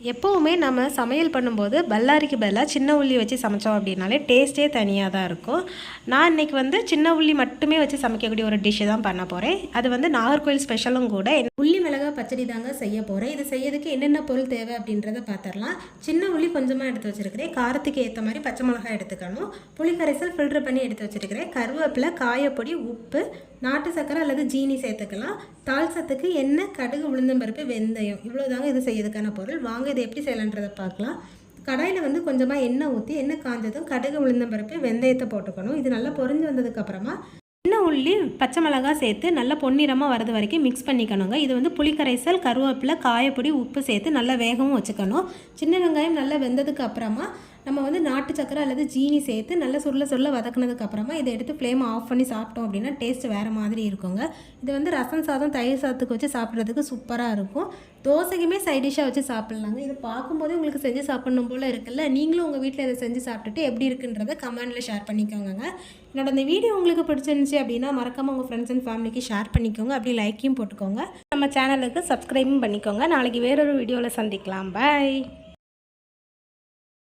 எப்போவுமே நம்ம சமையல் பண்ணும்போது பல்லாரிக்கு பதிலாக சின்ன உள்ளி வச்சு சமைச்சோம் அப்படின்னாலே டேஸ்ட்டே தனியாக தான் இருக்கும். நான் இன்றைக்கி வந்து சின்ன உள்ளி மட்டுமே வச்சு சமைக்கக்கூடிய ஒரு டிஷ்ஷு தான் பண்ண போகிறேன். அது வந்து நாகர்கோவில் ஸ்பெஷலும் கூட. உள்ளி மிளகாய் பச்சடி தாங்க செய்ய போகிறேன். இது செய்யறதுக்கு என்னென்ன பொருள் தேவை அப்படின்றத பார்த்துடலாம். சின்ன உள்ளி கொஞ்சமாக எடுத்து வச்சுருக்கிறேன். காரத்துக்கு ஏற்ற மாதிரி பச்சை மிளகாய் எடுத்துக்கணும். புளிக்கரைசல் ஃபில்ட்ரு பண்ணி எடுத்து வச்சுருக்கிறேன். கருவேப்பிலை, காயப்பொடி, உப்பு, நாட்டு சக்கரை அல்லது ஜீனி சேர்த்துக்கலாம். தால்சத்துக்கு எண்ணெய், கடுகு, உளுந்தம்பருப்பு, வெந்தயம், இவ்வளோ தாங்க இது செய்யறதுக்கான பொருள். வாங்க இதை எப்படி செய்யலான்றதை பார்க்கலாம். கடாயில் வந்து கொஞ்சமாக எண்ணெய் ஊற்றி, எண்ணெய் காஞ்சதும் கடுகு, உளுந்தம்பருப்பு, வெந்தயத்தை போட்டுக்கணும். இது நல்லா பொரிஞ்சு வந்ததுக்கப்புறமா சின்ன உள்ளி, பச்சை மிளகாய் சேர்த்து நல்லா பொன்னிறமாக வரது வரைக்கும் மிக்ஸ் பண்ணிக்கணுங்க. இது வந்து புளிக்கரைசல், கருவேப்பிலை, காயப்பொடி, உப்பு சேர்த்து நல்லா வேகவும் வச்சுக்கணும். சின்ன வெங்காயம் நல்லா வெந்ததுக்கு அப்புறமா நம்ம வந்து நாட்டு சக்கரை அல்லது ஜீனி சேர்த்து நல்லா சுருள வதக்குனதுக்கப்புறமா இதை எடுத்து ஃப்ளேம் ஆஃப் பண்ணி சாப்பிட்டோம் அப்படின்னா டேஸ்ட் வேறு மாதிரி இருக்குங்க. இது வந்து ரசம் சாதம், தயிர் சாதத்துக்கு வச்சு சாப்பிட்றதுக்கு சூப்பராக இருக்கும். தோசைக்குமே சைட் டிஷ்ஷாக வச்சு சாப்பிட்லாங்க. இது பார்க்கும்போதே உங்களுக்கு செஞ்சு சாப்பிட்ணும் போல் இருக்குல்ல. நீங்களும் உங்கள் வீட்டில் இதை செஞ்சு சாப்பிட்டுட்டு எப்படி இருக்குன்றதை கமெண்டில் ஷேர் பண்ணிக்கோங்க. என்னோட இந்த வீடியோ உங்களுக்கு பிடிச்சிருந்துச்சி அப்படின்னா மறக்காமல் உங்கள் ஃப்ரெண்ட்ஸ் அண்ட் ஃபேமிலிக்கு ஷேர் பண்ணிக்கோங்க. அப்படி லைக்கையும் போட்டுக்கோங்க. நம்ம சேனலுக்கு சப்ஸ்கிரைபும் பண்ணிக்கோங்க. நாளைக்கு வேறொரு வீடியோவில் சந்திக்கலாம். பாய்.